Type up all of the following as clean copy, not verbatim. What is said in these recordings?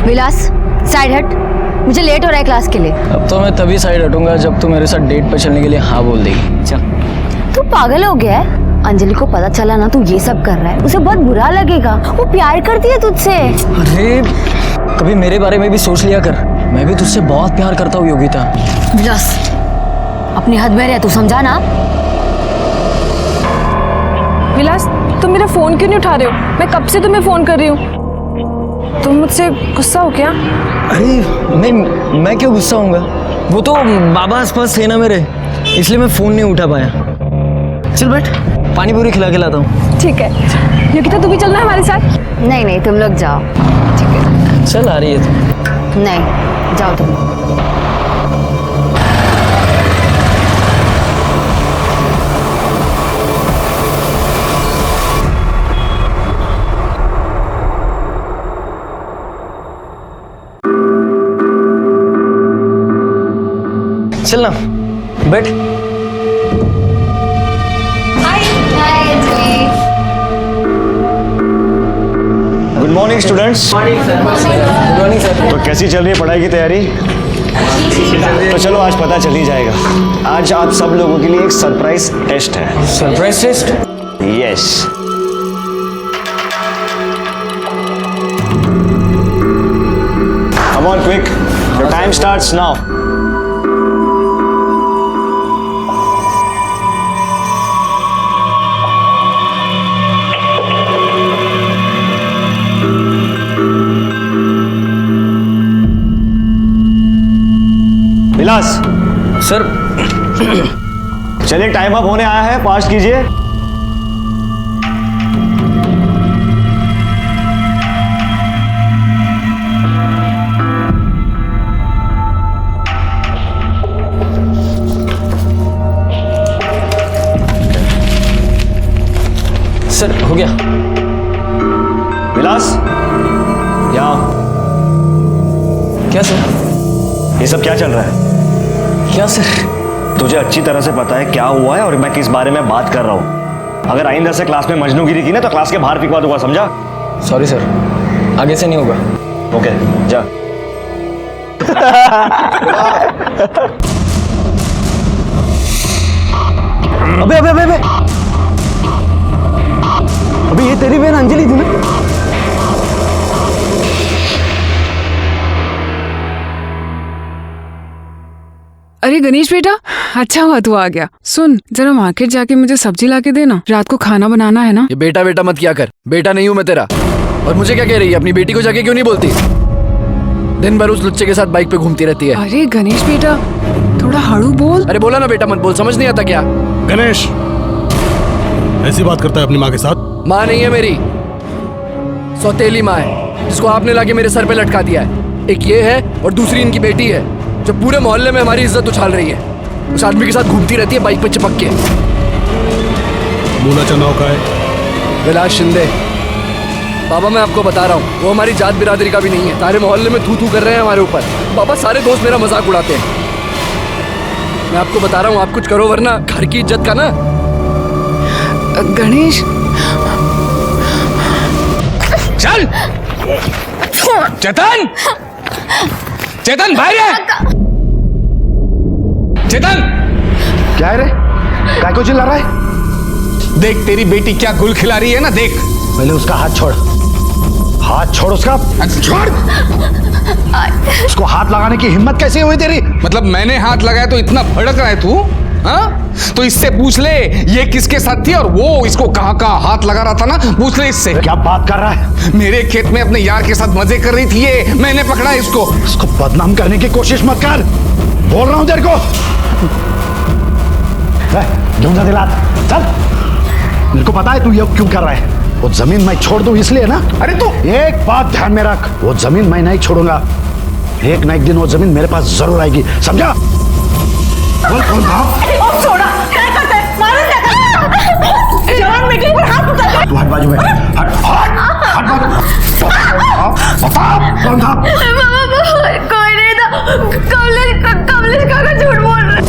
विलास side हट, मुझे late हो रहा है क्लास के लिए। अब तो मैं तभी साइड हटूंगा जब तू मेरे साथ डेट पे चलने के लिए हाँ बोल देगी। चल। तू पागल हो गया है? अंजलि को पता चला ना तू ये सब कर रहा है, उसे बहुत बुरा लगेगा। वो प्यार करती है तुझसे। अरे कभी मेरे बारे में भी सोच लिया कर, मैं भी तुझसे बहुत प्यार करता हूँ योगिता। विलास अपनी हद में रह, तू समझा ना। विलास तुम मेरा फोन क्यों नहीं उठा रहे हो? मैं कब से तुम्हें फोन कर रही हूँ। तुम मुझसे गुस्सा हो क्या? अरे मैं क्यों गुस्सा होऊंगा? वो तो बाबा आसपास थे ना मेरे, इसलिए मैं फोन नहीं उठा पाया। चल बैठ, पानी पूरी खिला के लाता हूँ। ठीक है योगिता, तू भी चलना हमारे साथ। नहीं तुम लोग जाओ। ठीक है चल, आ रही है तू? नहीं जाओ तुम। चल ना, बैठ। Good morning students. Good morning sir. तो कैसी चल रही है पढ़ाई की तैयारी? तो चलो आज पता चल ही जाएगा। आज आप सब लोगों के लिए एक सरप्राइज टेस्ट है। Surprise test? Yes. Come on quick, your time starts now. Vilas sir. चलिए टाइम अप होने आया है, फास्ट कीजिए। सर हो गया। विलास यहाँ। क्या सर? ये सब क्या चल रहा है? क्या सर? तुझे अच्छी तरह से पता है क्या हुआ है और मैं किस बारे में बात कर रहा हूँ। अगर आइंदा से क्लास में मजनूगिरी की ना तो क्लास के बाहर फिकवा दूंगा, समझा? सॉरी सर, आगे से नहीं होगा। ओके जा। अबे अबे अबे अबे, अबे ये तेरी बहन अंजलि थी ना? अरे गणेश बेटा, अच्छा हुआ तू आ गया। सुन, जरा मार्केट जाके मुझे सब्जी लाके देना, रात को खाना बनाना है ना। ये बेटा बेटा मत किया कर, बेटा नहीं हूँ मैं तेरा। और मुझे क्या कह रही है? अपनी बेटी को जाके क्यों नहीं बोलती? दिन भर उस लुच्चे के साथ बाइक पे घूमती रहती है। अरे गणेश बेटा, थोड़ा हड़ू बोल। अरे बोला ना बेटा मत बोल, समझ नहीं आता क्या? गणेश ऐसी बात करता है अपनी माँ के साथ? माँ नहीं है मेरी, सौतेली माँ है, जिसको आपने लाके मेरे सर पे लटका दिया है। एक ये है और दूसरी इनकी बेटी है, जो पूरे मोहल्ले में हमारी इज्जत उछाल रही है। उस आदमी के साथ घूमती रहती है बाइक पे चिपक के। मूला चनाव का है? विलास शिंदे। बाबा मैं आपको बता रहा हूँ, वो हमारी जात बिरादरी का भी नहीं है। सारे मोहल्ले में थू थू कर रहे हैं हमारे ऊपर। बाबा सारे दोस्त मेरा मजाक उड़ाते हैं। मैं आपको बता रहा हूँ, आप कुछ करो वरना घर की इज्जत का ना। गणेश चल चेतन, चेतन भाई रे, चेतन। क्या है रे? काय को चिल्ला रहा है? देख तेरी बेटी क्या गुल खिला रही है ना, देख। पहले उसका हाथ छोड़, हाथ छोड़ उसका। छोड़। उसको हाथ लगाने की हिम्मत कैसे हुई तेरी? मतलब मैंने हाथ लगाया तो इतना भड़क रहा है तू? हाँ? तो इससे पूछ ले ये किसके साथ थी और वो इसको कहाँ कहाँ हाथ लगा रहा था ना, पूछ ले इससे। क्या बात कर रहा है? मेरे खेत में अपने यार के साथ मजे कर रही थी ये, मैंने पकड़ा इसको। इसको बदनाम करने की कोशिश मत कर, बोल रहा हूं तेरे को। ढूंढा दिला, चल। मेरे को पता है तू ये क्यों कर रहा है। वो जमीन मैं छोड़ दूं इसलिए ना? अरे तू एक बात ध्यान में रख, वो जमीन मैं नहीं छोड़ूंगा। एक ना एक दिन वो जमीन मेरे पास जरूर आएगी, समझा? बोल कौन था? छोड़ा, क्या करते हैं? मारो क्या? जवान बेटी पर हाथ उठा के। तू हट बाजू में, हट हट हट बाजू। बता कौन था? कोई नहीं था। कमलेश काका झूठ बोल रहे।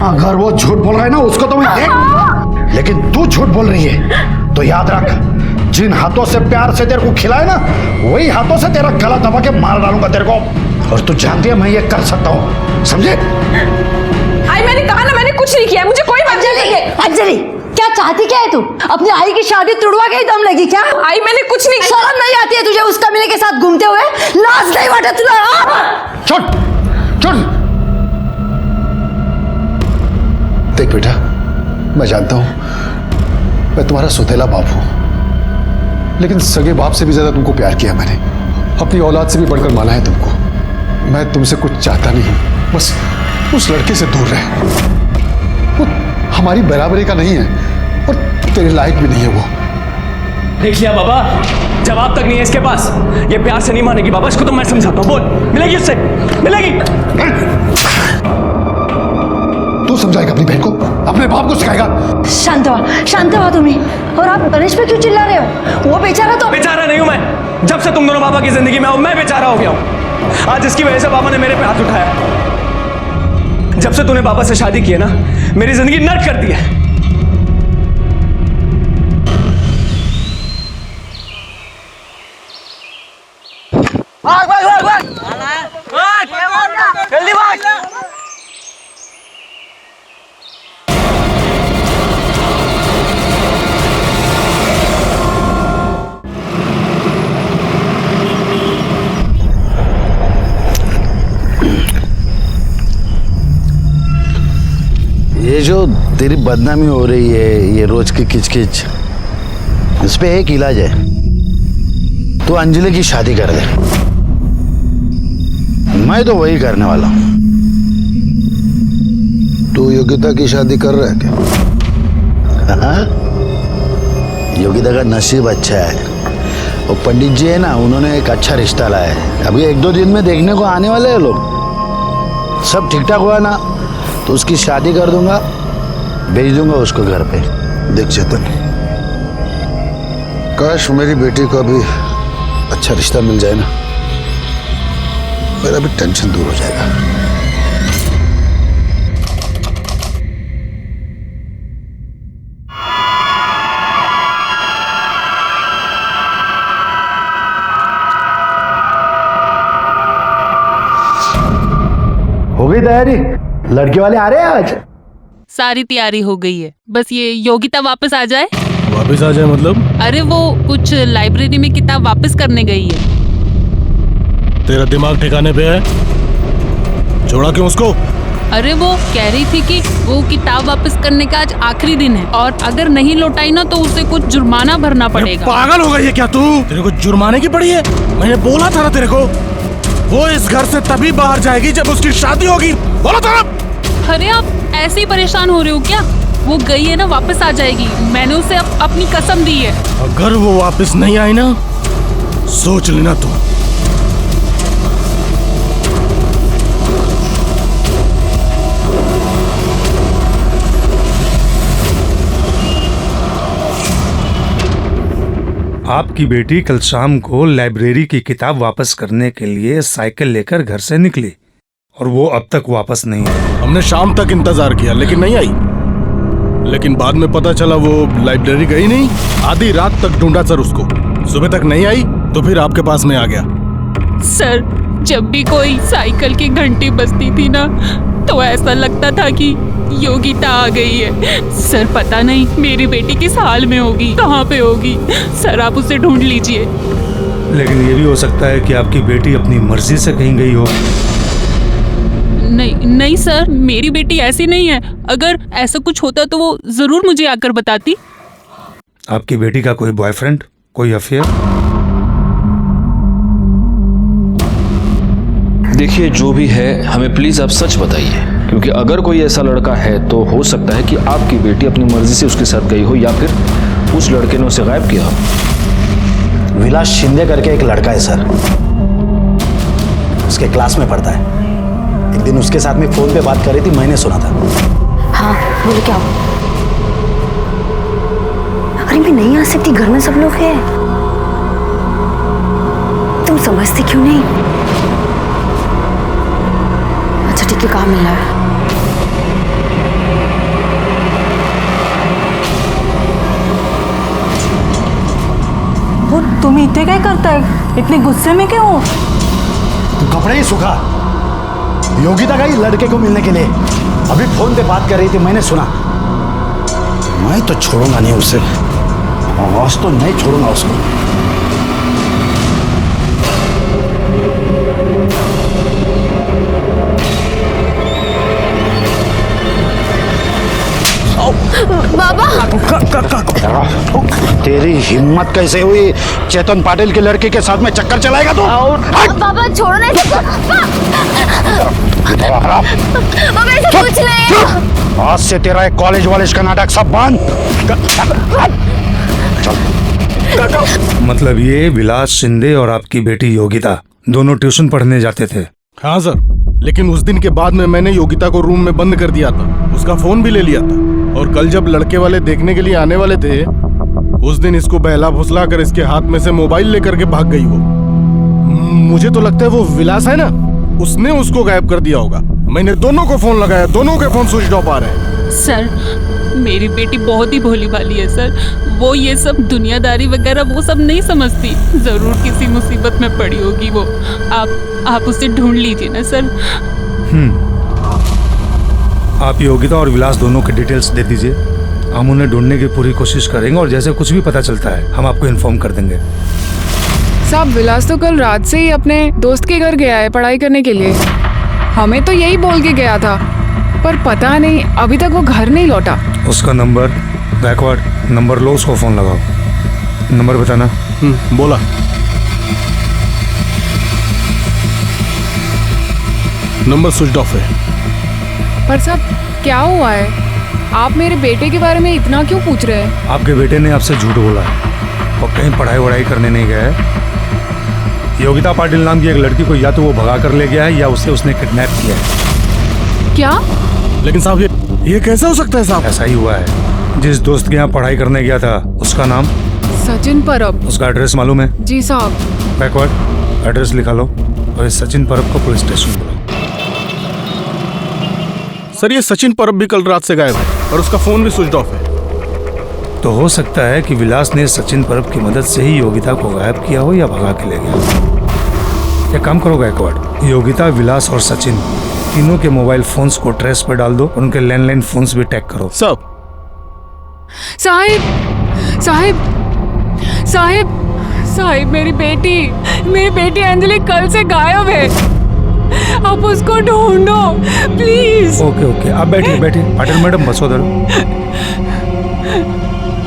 अगर वो झूठ बोल रहा है ना उसको तो मैं देख लूंगा, लेकिन तू झूठ बोल रही है तो याद रख जिन हाथों से प्यार से तेरे को खिलाए ना, वही हाथों से तेरा गला दबा के मार डालूंगा तेरे को। और तू जानती है मैं ये कर सकता हूँ, समझे? आई मैंने कहा ना, मैंने कुछ नहीं किया, मुझे कोई बात नहीं है। अंजलि क्या चाहती क्या है तू? अपनी आई की शादी तुड़वा के ही दम लगी क्या? आई मैंने कुछ नहीं किया। शर्म नहीं आती है तुझे उस कमीने के साथ घूमते हुए? लाज नहीं वाटे तुला? छोड़ छोड़। देख बेटा, मैं जानता हूं मैं तुम्हारा सौतेला बाप हूं, लेकिन सगे बाप से भी ज्यादा तुमको प्यार किया मैंने, अपनी औलाद से भी बढ़कर माना है तुमको। मैं तुमसे कुछ चाहता नहीं, बस उस लड़के से दूर रहे। वो हमारी बराबरी का नहीं है और तेरे लायक भी नहीं है वो। देख लिया बाबा, जवाब तक नहीं है इसके पास। ये प्यार से नहीं मानेगी बाबा, इसको तो मैं समझाता हूँ। बोल, मिलेगी उससे, मिलेगी। तू समझाएगा अपनी बहन को? अपने बाप को सिखाएगा? शांत हुआ तुम्हें। और आप गणेश पे क्यों चिल्ला रहे हो? वो बेचारा तो बेचारा नहीं हूं मैं। जब से तुम दोनों बाबा की जिंदगी में हो, मैं बेचारा हो गया हूं। आज इसकी वजह से बाबा ने मेरे पे हाथ उठाया। जब से तूने बाबा से शादी की है ना, मेरी जिंदगी नर्क कर दी है। भाग भाग भाग भाग, जल्दी भाग। ये जो तेरी बदनामी हो रही है, ये रोज की किचकिच, इस पे एक इलाज है। तू अंजलि की शादी कर दे। मैं तो वही करने वाला हूं। तू योगिता की शादी कर रहा है क्या? हाँ? योगिता का नसीब अच्छा है। वो पंडित जी है ना, उन्होंने एक अच्छा रिश्ता लाया है। अभी 1-2 दिन में देखने को आने वाले हैं लोग। सब ठीक ठाक हुआ ना तो उसकी शादी कर दूंगा, भेज दूंगा उसको घर पे। देख चेतन, काश मेरी बेटी को भी अच्छा रिश्ता मिल जाए ना, मेरा भी टेंशन दूर हो जाएगा। हो गई तैयारी? लड़के वाले आ रहे हैं आज? सारी तैयारी हो गई है, बस ये योगिता वापस आ जाए। वापस आ जाए मतलब? अरे वो कुछ लाइब्रेरी में किताब वापस करने गई है। तेरा दिमाग ठिकाने पे है? छोड़ा क्यों उसको? अरे वो कह रही थी कि वो किताब वापस करने का आज आखिरी दिन है और अगर नहीं लौटाई ना तो उसे कुछ जुर्माना भरना पड़ेगा। पागल हो गई है क्या तू? तेरे को जुर्माने की पड़ी है? मैंने बोला था ना तेरे को, वो इस घर से तभी बाहर जाएगी जब उसकी शादी होगी। बोला था ना। अरे आप ऐसे ही परेशान हो रहे हो क्या? वो गई है ना, वापस आ जाएगी। मैंने उसे अपनी कसम दी है। अगर वो वापस नहीं आई ना, सोच लेना तू। आपकी बेटी कल शाम को लाइब्रेरी की किताब वापस करने के लिए साइकिल लेकर घर से निकली और वो अब तक वापस नहीं आई। हमने शाम तक इंतजार किया लेकिन नहीं आई। लेकिन बाद में पता चला वो लाइब्रेरी गई नहीं। आधी रात तक ढूंढा सर उसको, सुबह तक नहीं आई तो फिर आपके पास में आ गया। सर, जब भी कोई साइकिल की घंटी बजती थी ना तो ऐसा लगता था कि योगिता आ गई है। सर पता नहीं मेरी बेटी किस हाल में होगी, कहाँ पे होगी। सर आप उसे ढूंढ लीजिए। लेकिन ये भी हो सकता है कि आपकी बेटी अपनी मर्जी से कहीं गई हो। नहीं नहीं सर, मेरी बेटी ऐसी नहीं है। अगर ऐसा कुछ होता तो वो जरूर मुझे आकर बताती। आपकी बेटी का कोई बॉयफ्रेंड, कोई अफेयर? देखिए जो भी है हमें प्लीज आप सच बताइए, क्योंकि अगर कोई ऐसा लड़का है तो हो सकता है कि आपकी बेटी अपनी मर्जी से उसके साथ गई हो या फिर उस लड़के ने उसे गायब किया हो। विलास शिंदे करके एक लड़का है सर, उसके क्लास में पढ़ता है। एक दिन उसके साथ में फोन पे बात कर रही थी, मैंने सुना था। हाँ बोले क्या हो? अरे मैं नहीं आ सकती, घर में सब लोग हैं। तुम समझते क्यों नहीं? अच्छा ठीक है, कहाँ मिलना है? इतने क्या करता है? इतने गुस्से में क्यों? तू कपड़े ही सुखा। योगिता गई लड़के को मिलने के लिए, अभी फोन पे बात कर रही थी, मैंने सुना। मैं तो छोड़ूंगा नहीं उसे, आज तो नहीं छोड़ूंगा उसको। बाबा तेरी हिम्मत कैसे हुई? चेतन पाटिल के लड़के के साथ में चक्कर चलाएगा तू? बाबा छोड़ो नहीं बाबा, ऐसे कुछ नहीं। आज से तेरा एक कॉलेज वॉलेज का नाटक सब बंद। मतलब ये विलास शिंदे और आपकी बेटी योगिता दोनों ट्यूशन पढ़ने जाते थे? हाँ सर, लेकिन उस दिन के बाद में मैंने योगिता को रूम में बंद कर दिया था, उसका फोन भी ले लिया था। और कल जब लड़के वाले देखने के लिए आने वाले थे, उस दिन इसको बहला फुसला कर इसके हाथ में से मोबाइल लेकर के भाग गई वो। मुझे तो लगता है वो विलास है ना, उसने उसको गायब कर दिया होगा। मैंने दोनों को फोन लगाया, दोनों के फोन स्विच ऑफ आ रहे हैं। सर, मेरी बेटी बहुत ही भोली भाली है सर। वो ये सब दुनियादारी वगैरह वो सब नहीं समझती। जरूर किसी मुसीबत में पड़ी होगी वो। आप उसे ढूंढ लीजिए ना सर। आप योगिता और विलास दोनों के डिटेल्स दे दीजिए, हम उन्हें ढूंढने की पूरी कोशिश करेंगे और जैसे कुछ भी पता चलता है हम आपको इन्फॉर्म कर देंगे। साहब, विलास तो कल रात से ही अपने दोस्त के घर गया है पढ़ाई करने के लिए। हमें तो यही बोल के गया था, पर पता नहीं अभी तक वो घर नहीं लौटा। उसका नंबर, बैकवर्ड नंबर लो, उसको फोन लगाओ। नंबर बताना। बोला। नंबर स्विच ऑफ है। पर साहब, क्या हुआ है? आप मेरे बेटे के बारे में इतना क्यों पूछ रहे हैं? आपके बेटे ने आपसे झूठ बोला है और कहीं पढ़ाई वढ़ाई करने नहीं गया है। योगिता पाटिल नाम की एक लड़की को या तो वो भगा कर ले गया है या उसने किडनैप किया है। क्या? लेकिन साहब ये कैसे हो सकता है साहब? ऐसा ही हुआ है। जिस दोस्त के यहाँ पढ़ाई करने गया था उसका नाम सचिन परब। उसका एड्रेस मालूम है? जी साहब। बैकवर्ड एड्रेस लिखा लो और इस सचिन परब को पुलिस स्टेशन बुलाओ। सर, ये सचिन परब भी कल रात से गायब है और उसका फोन भी स्विच ऑफ है। तो हो सकता है कि विलास ने सचिन परब की मदद से ही योगिता को गायब किया हो या भगा के ले गया। एक काम करो गायकवाड़, योगिता, विलास और सचिन तीनों के मोबाइल फोन्स को ट्रेस पर डाल दो और उनके लैंडलाइन फोन्स भी टैग करो। सब साहिब साहिब साहिब साहिब, मेरी बेटी अंजलि कल से गायब है। आप उसको ढूंढो प्लीज। ओके, आप बैठिए। पाटिल मैडम बसो उधर,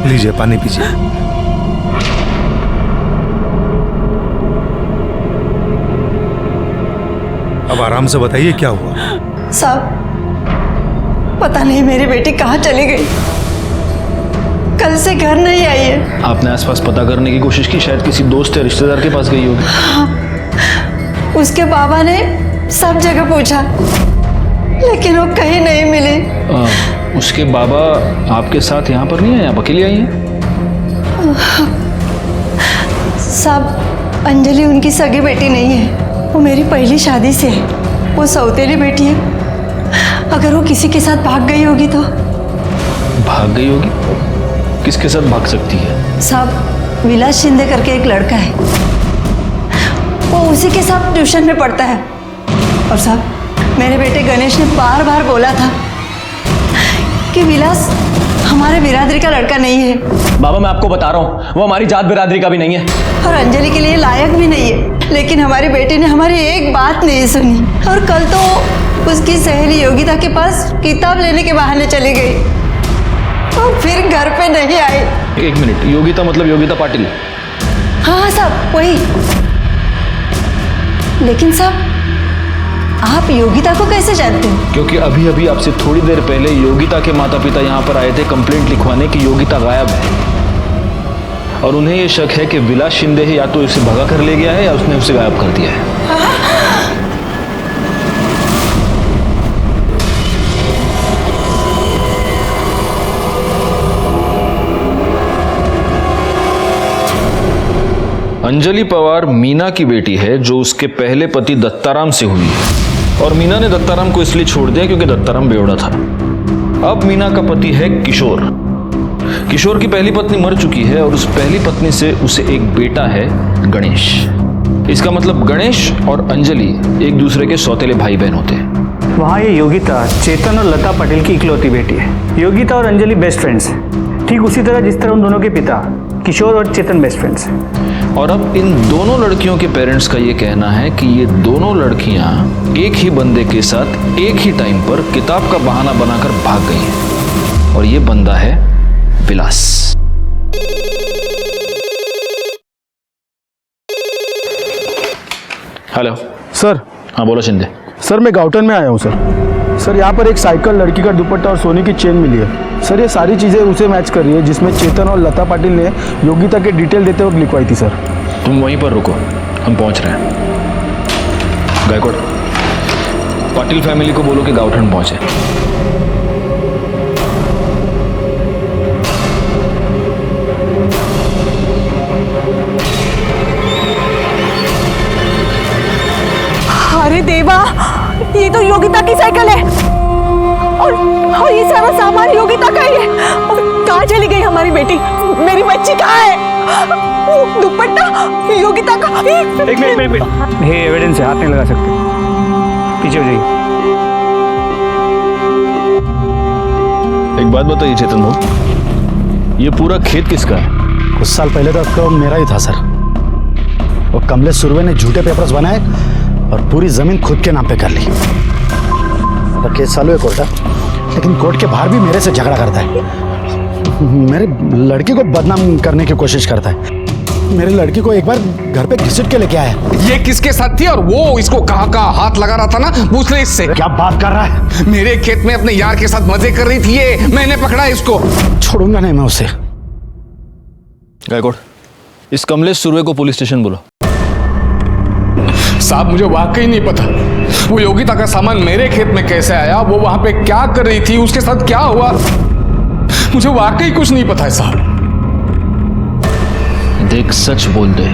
लीजिए पानी पीजिए। अब आराम से बताइए क्या हुआ। साहब, पता नहीं मेरी बेटी कहाँ चली गई, कल से घर नहीं आई है। आपने आसपास पता करने की कोशिश की? शायद किसी दोस्त या रिश्तेदार के पास गई होगी। हाँ, उसके बाबा ने सब जगह पूछा लेकिन वो कहीं नहीं मिली। उसके बाबा आपके साथ यहाँ पर नहीं है? आप अकेली आई हैं? साहब, अंजलि उनकी सगी बेटी नहीं है, वो मेरी पहली शादी से है। वो सौतेली बेटी है। अगर वो किसी के साथ भाग गई होगी तो? भाग गई होगी? किसके साथ भाग सकती है? साहब, विलास शिंदे करके एक लड़का है, वो उसी के साथ ट्यूशन में पढ़ता है। और साहब, मेरे बेटे गणेश ने बार बार बोला था कि विलास हमारे बिरादरी का लड़का नहीं है। बाबा, मैं आपको बता रहा हूँ, वो हमारी जात बिरादरी का भी नहीं है और अंजलि के लिए लायक भी नहीं है। लेकिन हमारी बेटी ने हमारी एक बात नहीं सुनी और कल तो उसकी सहेली योगिता के पास किताब लेने के बहाने चली गई और फिर घर पे नहीं आई। एक मिनट, योगिता मतलब योगिता पाटिल? हाँ साहब, वही। लेकिन साहब, आप योगिता को कैसे जानते हो? क्योंकि अभी अभी आपसे थोड़ी देर पहले योगिता के माता पिता यहाँ पर आए थे कंप्लेंट लिखवाने की योगिता गायब है और उन्हें ये शक है कि विलास शिंदे है, या तो इसे भगा कर ले गया है या उसने उसे गायब कर दिया है। अंजलि पवार मीना की बेटी है जो उसके पहले पति दत्ताराम से हुई है और मीना ने दत्ताराम को इसलिए छोड़ दिया क्योंकि दत्ताराम बेवड़ा था। अब मीना का पति है किशोर किशोर की पहली पत्नी मर चुकी है और उस पहली पत्नी से उसे एक बेटा है, गणेश। इसका मतलब गणेश और अंजलि एक दूसरे के सौतेले भाई बहन होते हैं। वहाँ ये योगिता चेतन और लता पटेल की इकलौती बेटी है। योगिता और अंजलि बेस्ट फ्रेंड्स हैं, ठीक उसी तरह जिस तरह उन दोनों के पिता किशोर और चेतन बेस्ट फ्रेंड्स हैं। और अब इन दोनों लड़कियों के पेरेंट्स का ये कहना है कि ये दोनों लड़कियां एक ही बंदे के साथ एक ही टाइम पर किताब का बहाना बनाकर भाग गई हैं और ये बंदा है विलास। Hello sir. हाँ बोलो शिंदे। सर मैं गाउटन में आया हूँ सर। सर यहाँ पर एक साइकिल, लड़की का दुपट्टा और सोने की चेन मिली है। सर ये सारी चीज़ें उसे मैच कर रही है जिसमें चेतन और लता पाटिल ने योगिता के डिटेल देते वक्त लिखवाई थी सर। तुम वहीं पर रुको, हम पहुंच रहे हैं। गायकवाड़, पाटिल फैमिली को बोलो कि गाउठन पहुंचे। अरे देवा, ये तो योगिता की साइकिल है और ये सारा सामान योगिता का ही है। और कहाँ चली गई हमारी बेटी? मेरी बच्ची कहाँ है? दुपट्टा योगिता का। एक मिनट, ये एविडेंस है, हाथ नहीं लगा सकते। पीछे हो जाइए। एक बात बताइए चेतन भाई, ये पूरा खेत किसका है? कुछ साल पहले तो मेरा ही था सर। वो कमलेश सुरवे ने झूठे पेपर्स बनाए और पूरी जमीन खुद के नाम पे कर ली। तो केस चालू है कोर्ट, लेकिन कोर्ट के बाहर भी मेरे से झगड़ा करता है। मेरे लड़की को बदनाम करने की कोशिश करता है। मेरी लड़की को एक बार घर पे घसीट के लेके आया। ये किसके साथ थी और वो इसको कहाँ हाथ लगा रहा था ना, पूछ ले इससे। क्या बात कर रहा है? मेरे खेत में अपने यार के साथ मजे कर रही थी ये, मैंने पकड़ा इसको। छोड़ूंगा नहीं मैं उसे। गायकवाड़, इस कमलेश सुरवे को पुलिस स्टेशन बोलो। साहब मुझे वाकई नहीं पता वो योगिता का सामान मेरे खेत में कैसे आया, वो वहां पे क्या कर रही थी, उसके साथ क्या हुआ, मुझे वाकई कुछ नहीं पता है साहब। देख, सच बोल दे।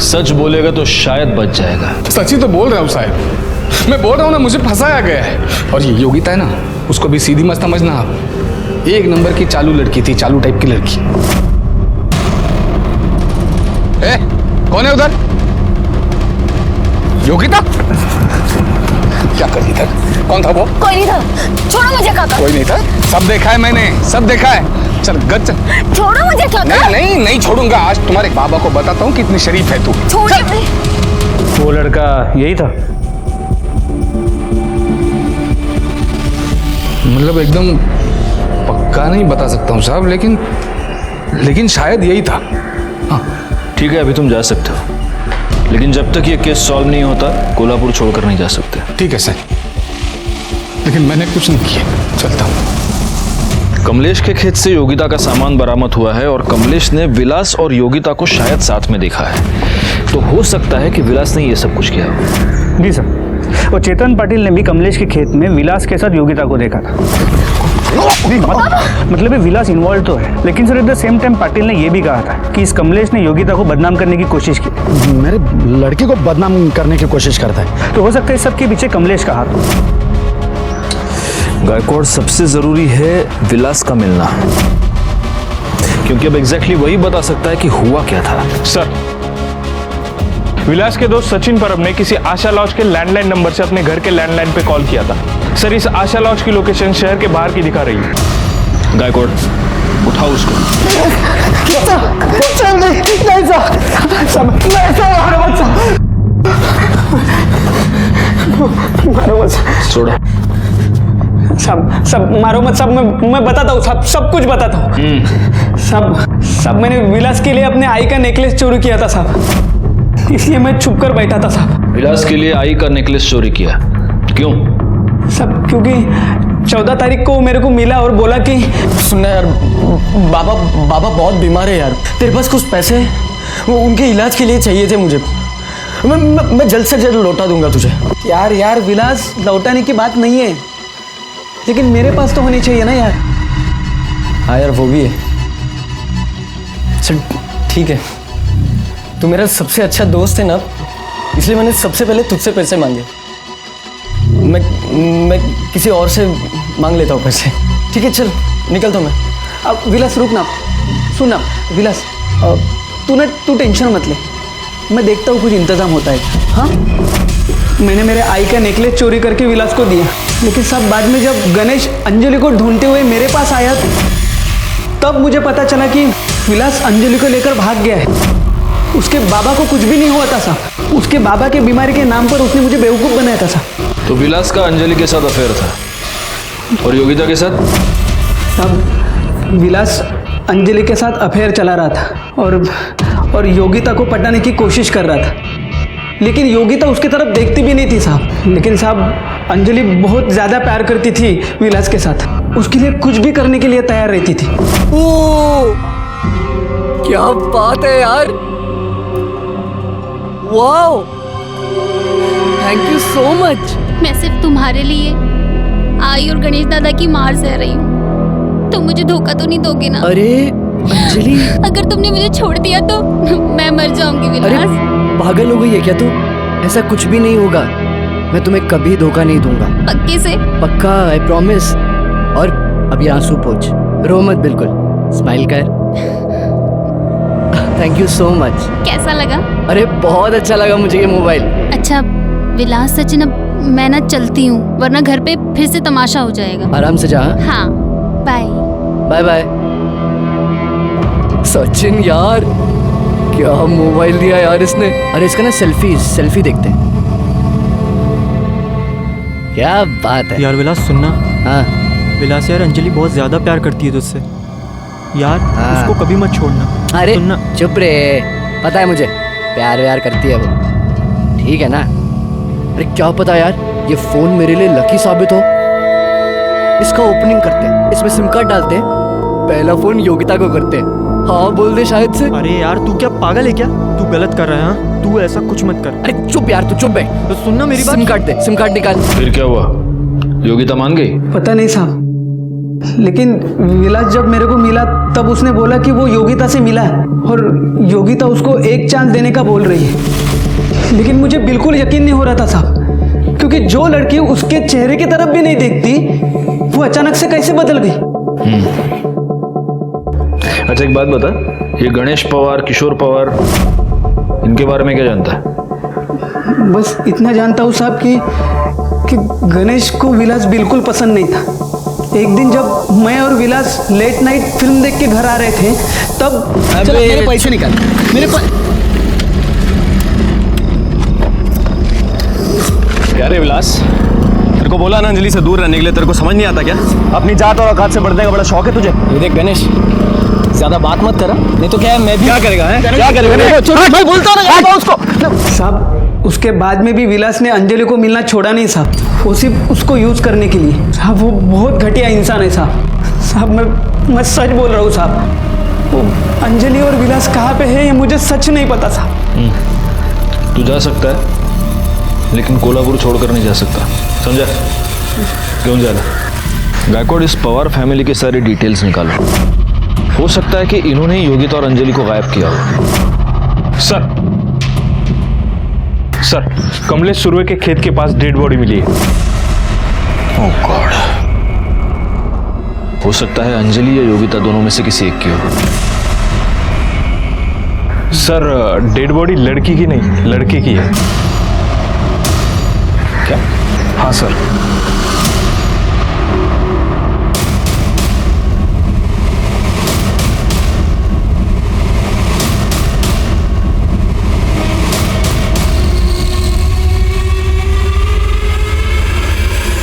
सच बोलेगा तो शायद बच जाएगा। सच ही तो बोल रहा हूँ साहब, मैं बोल रहा हूँ ना, मुझे फंसाया गया है। और ये योगिता है ना, उसको भी सीधी मत समझना आप। एक नंबर की चालू लड़की थी, चालू टाइप की लड़की। कौन है उधर? योगिता? क्या कर रही था? कौन था वो? कोई नहीं था। छोड़ो मुझे काका। कोई नहीं था? सब देखा है मैंने, सब देखा है। चल गज चल। छोड़ो मुझे काका। नहीं छोड़ूंगा। आज तुम्हारे बाबा को बताता हूँ कितनी शरीफ है तू। वो लड़का यही था? मतलब एकदम पक्का नहीं बता सकता हूँ साहब, लेकिन शायद यही था। हाँ ठीक है, अभी तुम जा सकते हो, लेकिन जब तक ये केस सॉल्व नहीं होता कोल्हापुर छोड़कर नहीं जा सकते। ठीक है सर, लेकिन मैंने कुछ नहीं किया। चलता हूँ। कमलेश के खेत से योगिता का सामान बरामद हुआ है और कमलेश ने विलास और योगिता को शायद साथ में देखा है, तो हो सकता है कि विलास ने ये सब कुछ किया। जी सर, और चेतन पाटिल ने भी कमलेश के खेत में विलास के साथ योगिता को देखा था। मतलब ये विलास इन्वॉल्व तो है, लेकिन sir at the same time Patil ने यह भी कहा था कि इस कमलेश ने योगिता को बदनाम करने की कोशिश की। मेरे लड़की को बदनाम करने की कोशिश करता है। तो हो सकता है इस सब के पीछे कमलेश का हाथ हो। गायकवाड़, सबसे जरूरी है विलास का मिलना, क्योंकि अब एग्जैक्टली वही बता सकता है कि हुआ क्या था। सर, विलास के दोस्त सचिन परब ने किसी आशा लॉज के लैंडलाइन नंबर से अपने घर के लैंडलाइन पे कॉल किया था। सर, इस आशा लॉज की लोकेशन शहर के बाहर की दिखा रही है। गायकवाड़, उठाओ उसको। छोड़ो। सब मारो मत। सब मैं बताता हूँ, सब कुछ बताता हूँ। सब मैंने विलास के लिए अपने आई का नेकलेस चोरी किया था साहब, इसलिए मैं छुप कर बैठा था साहब। विलास के लिए आई का नेकलेस चोरी किया? क्यों? सब क्योंकि 14 तारीख को मेरे को मिला और बोला कि सुनना यार, बाबा बहुत बीमार है यार, तेरे पास कुछ पैसे वो उनके इलाज के लिए चाहिए थे मुझे। मैं जल्द से जल्द लौटा दूंगा तुझे। यार विलास, लौटाने की बात नहीं है, लेकिन मेरे पास तो होनी चाहिए ना यार। हाँ यार, वो भी है। चल ठीक है, तू मेरा सबसे अच्छा दोस्त है ना, इसलिए मैंने सबसे पहले तुझसे पैसे मांगे। मैं किसी और से मांग लेता हूँ पैसे। ठीक है, चल निकलता हूँ मैं। अब विलास रुक ना, सुन ना विलास, तू टेंशन मत ले, मैं देखता हूँ कुछ इंतजाम होता है। हाँ, मैंने मेरे आई का नेकलेस चोरी करके विलास को दिया, लेकिन सब बाद में जब गणेश अंजलि को ढूंढते हुए मेरे पास आया तब मुझे पता चला कि विलास अंजलि को लेकर भाग गया है। उसके बाबा को कुछ भी नहीं हुआ था साहब, उसके बाबा के बीमारी के नाम पर उसने मुझे बेवकूफ़ बनाया था साहब। तो विलास का अंजलि के साथ अफेयर था और योगिता के साथ? साहब विलास अंजलि के साथ अफेयर चला रहा था और योगिता को पटाने की कोशिश कर रहा था, लेकिन योगिता उसकी तरफ देखती भी नहीं थी साहब। लेकिन साहब अंजलि बहुत ज़्यादा प्यार करती थी विलास के साथ, उसके लिए कुछ भी करने के लिए तैयार रहती थी। ओ क्या बात है यार, wow, thank you so much. मैं सिर्फ तुम्हारे लिए आई और गणेश दादा की मार सह रही हूँ, तुम मुझे धोखा तो नहीं दोगे ना? अरे अंजलि, अगर तुमने मुझे छोड़ दिया तो मैं मर जाऊंगी विलास। पागल हो गई है क्या तू? ऐसा कुछ भी नहीं होगा, मैं तुम्हें कभी धोखा नहीं दूंगा। पक्के से? पक्का, आई प्रॉमिस। और अब ये आंसू पोंछ, रो मत, बिल्कुल स्माइल कर। Thank you so much. कैसा लगा? अरे बहुत अच्छा लगा मुझे ये मोबाइल। अच्छा विलास सचिन, अब मैं ना चलती हूँ, वरना घर पे फिर से तमाशा हो जाएगा। आराम से जा। हाँ, बाय बाय बाय। सचिन यार, क्या मोबाइल दिया यार इसने। अरे इसका ना सेल्फी देखते हैं, क्या बात है यार। विलास सुनना। हाँ विलास यार, अंजलि बहुत ज्यादा प्यार करती है तुझसे यार। हाँ। उसको कभी मत छोड़ना। अरे सुनना। चुप रे, पता है मुझे प्यार व्यार करती है वो, ठीक है ना। अरे क्या पता यार, ये फोन मेरे लिए लकी साबित हो। इसका ओपनिंग करते हैं, इसमें सिम कार्ड डालते हैं, पहला फोन योगिता को करते हैं। हाँ बोल दे शायद से। अरे यार तू क्या पागल है क्या? तू गलत कर रहा है। हाँ, तू ऐसा कुछ मत कर। अरे चुप यार, तू चुप है। तो सुनना मेरी बात। सिम कार्ड दे, सिम कार्ड निकाल। फिर क्या हुआ? योगिता मान गई? पता नहीं साहब, लेकिन विलास जब मेरे को मिला तब उसने बोला कि वो योगिता से मिला है और योगिता उसको एक चांस देने का बोल रही है। लेकिन मुझे बिल्कुल यकीन नहीं हो रहा था साहब, क्योंकि जो लड़की उसके चेहरे की तरफ भी नहीं देखती वो अचानक से कैसे बदल गई। अच्छा एक बात बता, ये गणेश पवार, किशोर पवार, इनके बारे में क्या जानता है? बस इतना जानता हूँ साहब कि गणेश को विलास बिल्कुल पसंद नहीं था। एक दिन जब मैं और विलास लेट नाइट फिल्म देख के घर आ रहे थे तब चलो मेरे पैसे निकाल, मेरे क्या रे विलास, तेरे को बोला ना अंजलि से दूर रहने के लिए, तेरे को समझ नहीं आता क्या? अपनी जात और औकात से बढ़ने का बड़ा शौक है तुझे। ये देख गणेश, ज्यादा बात मत करा, नहीं तो क्या है मैं भी। क्या करेगा है? क्या करेगा? मैं बोलता हूं उसको। साहब उसके बाद में भी विलास ने अंजलि को मिलना छोड़ा नहीं साहब, वो सिर्फ उसको यूज करने के लिए। साहब वो बहुत घटिया इंसान है साहब। साहब मैं सच बोल रहा हूँ साहब, वो अंजलि और विलास कहाँ पे है ये मुझे सच नहीं पता साहब। तू जा सकता है लेकिन कोल्हापुर छोड़कर नहीं जा सकता, समझा? क्यों जा रहा? गायकवाड़, इस पवार फैमिली के सारी डिटेल्स निकालो। हो सकता है कि इन्होंने योगिता और अंजलि को गायब किया हो। सर कमलेश सुरवे के खेत के पास डेड बॉडी मिली है। ओह गॉड, हो सकता है अंजलि या योगिता दोनों में से किसी एक की हो। सर डेड बॉडी लड़की की नहीं, लड़के की है। क्या? हाँ सर।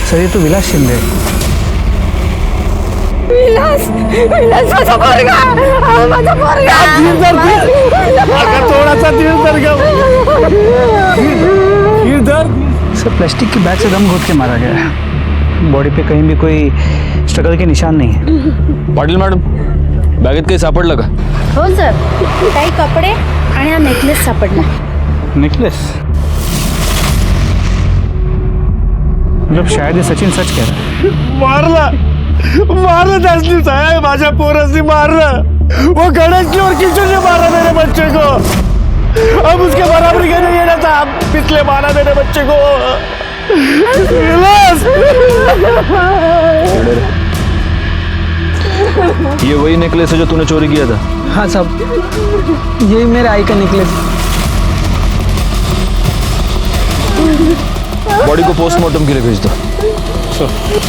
सर ये तो विलास शिंदे। विलास माझा पोरगा, माझा पोरगा। अगर थोड़ा सा दिल दर गया। फिर दर्द। सर प्लास्टिक की बैग से दम घोट के मारा गया है, बॉडी पे कहीं भी कोई स्ट्रगल के निशान नहीं है। पाटील मॅडम, बॅगेत काही सापडलं का? हो सर, काही कपडे आणि हा नेकलेस सापडला। नेकलेस? मतलब शायद ये सचिन सच कह रहा है। मारलं 10 दिवस आहे माझ्या पोरासी मारलं। वो गणेश की और किशोर ने मारा मेरे बच्चे को। अब उसके बराबरी का नहीं है ना था, पिछले मारा मेरे बच्चे को। ये वही नेकलेस है जो तूने चोरी किया था? हाँ साहब, ये मेरे आई का नेकलेस। बॉडी को पोस्टमार्टम के लिए भेज दो।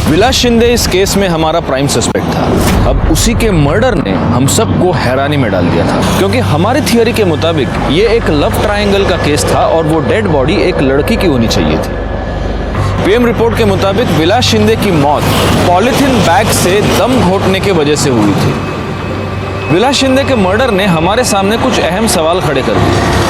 विलास शिंदे इस केस में हमारा प्राइम सस्पेक्ट था। अब उसी के मर्डर ने हम सबको हैरानी में डाल दिया था, क्योंकि हमारी थियरी के मुताबिक ये एक लव ट्रायंगल का केस था और वो डेड बॉडी एक लड़की की होनी चाहिए थी। पीएम रिपोर्ट के मुताबिक विलास शिंदे की मौत पॉलिथीन बैग से दम घोटने की वजह से हुई थी। विलास शिंदे के मर्डर ने हमारे सामने कुछ अहम सवाल खड़े कर दिए।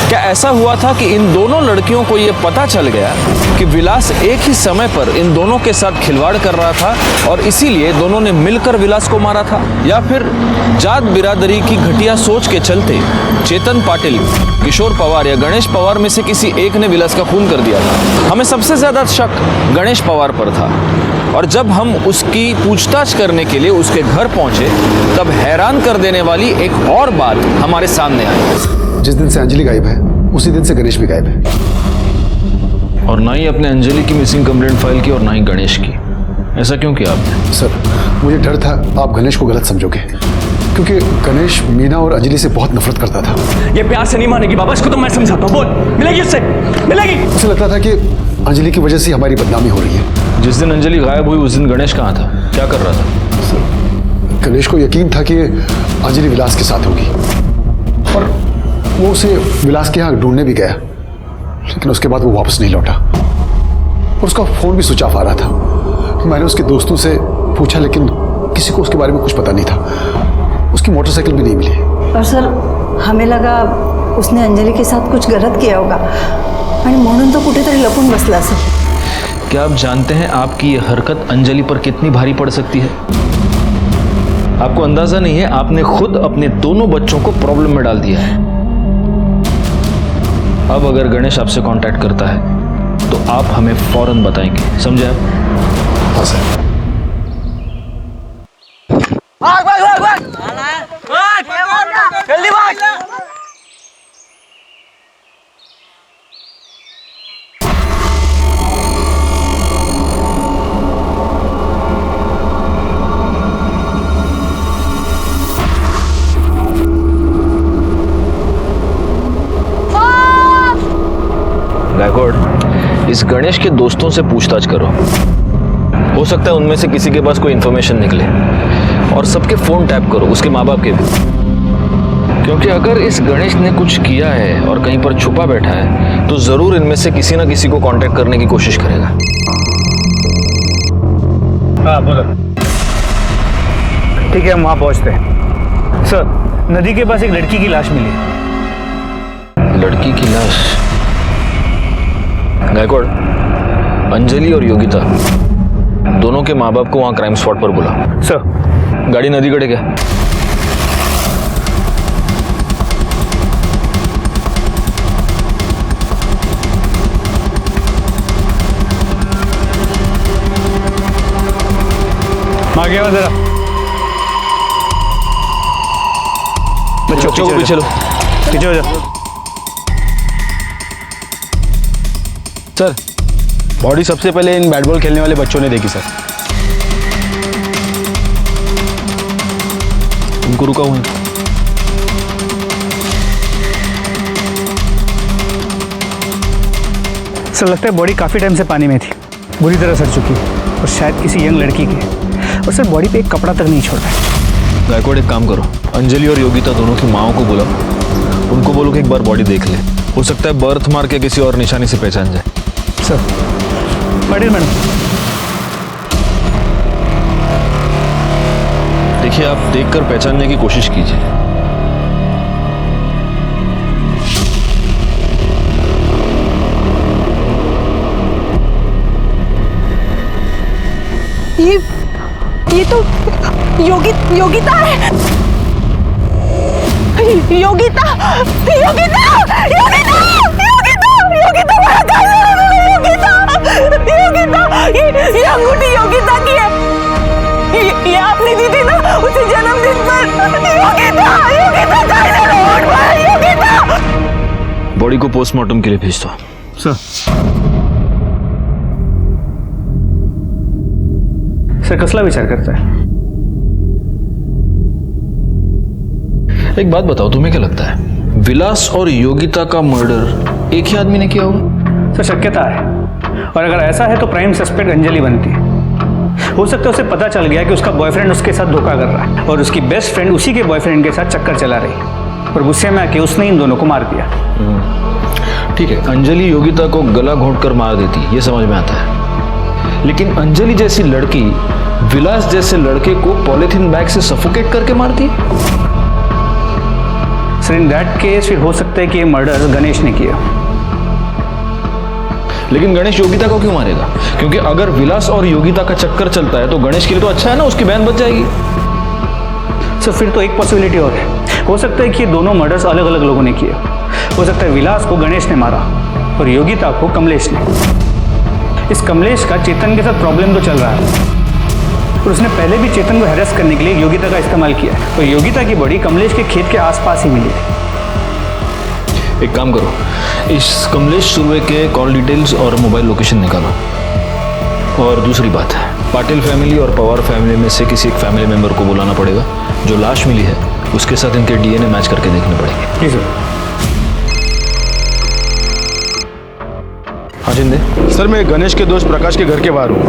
क्या ऐसा हुआ था कि इन दोनों लड़कियों को यह पता चल गया कि विलास एक ही समय पर इन दोनों के साथ खिलवाड़ कर रहा था और इसीलिए दोनों ने मिलकर विलास को मारा था? या फिर जात बिरादरी की घटिया सोच के चलते चेतन पाटिल, किशोर पवार या गणेश पवार में से किसी एक ने विलास का खून कर दिया था? हमें सबसे ज्यादा शक गणेश पवार पर था और जब हम उसकी पूछताछ करने के लिए उसके घर पहुंचे तब हैरान कर देने वाली एक और बात हमारे सामने आई। जिस दिन से अंजलि गायब है उसी दिन से गणेश भी गायब है। और ना ही अपने अंजलि की मिसिंग कंप्लेंट फाइल की और ना ही गणेश की। ऐसा क्यों किया आपने? सर, मुझे डर था आप गणेश को गलत समझोगे, क्योंकि गणेश मीना और अंजलि से बहुत नफरत करता था। ये प्यार से नहीं मानेगी बाबा, इसको तो मैं समझाता हूँ। बोल, मिलेगी उससे, मिलेगी। उसे लगता था कि अंजलि की वजह से हमारी बदनामी हो रही है। जिस दिन अंजलि गायब हुई उस दिन गणेश कहाँ था, क्या कर रहा था? सर, गणेश को यकीन था कि अंजलि विलास के साथ होगी और वो उसे विलास के यहाँ ढूंढने भी गया, लेकिन उसके बाद वो वापस नहीं लौटा और उसका फोन भी स्विच ऑफ आ रहा था। मैंने उसके दोस्तों से पूछा लेकिन किसी को उसके बारे में कुछ पता नहीं था। उसकी मोटरसाइकिल भी नहीं मिली। और सर, हमें लगा उसने अंजलि के साथ कुछ गलत किया होगा आणि म्हणून तो कुठेतरी लपून बसला असेल। क्या आप जानते हैं आपकी ये हरकत अंजलि पर कितनी भारी पड़ सकती है? आपको अंदाजा नहीं है, आपने खुद अपने दोनों बच्चों को प्रॉब्लम में डाल दिया है। अब अगर गणेश आपसे कांटेक्ट करता है तो आप हमें फौरन बताएंगे, समझे आप? हाँ सर। जल्दी भाग। गायकवाड़, इस गणेश के दोस्तों से पूछताछ करो। हो सकता है उनमें से किसी के पास कोई इंफॉर्मेशन निकले और सबके फोन टैप करो, उसके माँ बाप के भी, क्योंकि अगर इस गणेश ने कुछ किया है और कहीं पर छुपा बैठा है तो जरूर इनमें से किसी ना किसी को कांटेक्ट करने की कोशिश करेगा। हाँ बोलो। ठीक है, हम वहां पहुंचते हैं। सर, नदी के पास एक लड़की की लाश मिली। लड़की की लाश? गायकवाड़, अंजलि और योगिता दोनों के माँ बाप को वहां क्राइम स्पॉट पर बुला। सर। गाड़ी नदी कड़े क्या? आगे आओ जरा। बच्चों को पीछे लो। पीछे हो जाओ। सर, बॉडी सबसे पहले इन बैट बॉल खेलने वाले बच्चों ने देखी सर। उनको रुका हुआ है। सर, लगता है बॉडी काफी टाइम से पानी में थी, बुरी तरह सड़ चुकी है और शायद किसी यंग लड़की की। और सर, बॉडी पे एक कपड़ा तक नहीं छोड़ा है। गायकवाड़, एक काम करो, अंजलि और योगिता दोनों की माओ को बुलाओ, उनको बोलो कि एक बार बॉडी देख ले, हो सकता है बर्थ मार्क या किसी और निशानी से पहचान जाए। सर। पाटिल मैडम। देखिए, आप देखकर पहचानने की कोशिश कीजिए। ये तो योगिता है। योगिता ये अंगूठी योगिता की है। ये आपने दी थी ना उसे जन्मदिन पर। योगिता। बॉडी को पोस्टमार्टम के लिए भेज दो। सर, कसला विचार करताय? एक बात बताओ, तुम्हें क्या लगता है विलास और योगिता का मर्डर एक ही आदमी ने किया होगा? सर शक्यता है, और अगर ऐसा है तो प्राइम सस्पेक्ट अंजलि बनती है। हो सकता है उसे पता चल गया कि उसका बॉयफ्रेंड उसके साथ धोखा कर रहा है और उसकी बेस्ट फ्रेंड उसी के बॉयफ्रेंड के साथ चक्कर चला रही है और गुस्से में आके उसने इन दोनों को मार दिया। ठीक है, अंजलि योगिता को गला घोंटकर मार देती, ये समझ में आता है, लेकिन अंजलि जैसी लड़की विलास जैसे लड़के को पॉलिथीन बैग से सफोकेट करके मारती? सर इन दैट केस फिर हो सकता है कि ये मर्डर गणेश ने किया। लेकिन गणेश योगिता को क्यों मारेगा? क्योंकि अगर विलास और योगिता का चक्कर चलता है तो गणेश के लिए तो अच्छा है ना, उसकी बहन बच जाएगी। सर फिर तो एक पॉसिबिलिटी और है, हो सकता है कि ये दोनों मर्डर्स अलग अलग लोगों ने किए। हो सकता है विलास को गणेश ने मारा और योगिता को कमलेश ने। इस कमलेश का चेतन के साथ प्रॉब्लम तो चल रहा है और उसने पहले भी चेतन को हैरेस करने के लिए योगिता का इस्तेमाल किया है। तो योगिता की बॉडी कमलेश के खेत के आसपास ही मिली है। एक काम करो, इस कमलेश सुर्वे के कॉल डिटेल्स और मोबाइल लोकेशन निकालो। और दूसरी बात है, पाटिल फैमिली और पवार फैमिली में से किसी एक फैमिली मेंबर को बुलाना पड़ेगा। जो लाश मिली है उसके साथ इनके डीएनए मैच करके देखने पड़ेंगे। जी सर। हाँ जिंदे। सर मैं गणेश के दोस्त प्रकाश के घर के बाहर हूँ।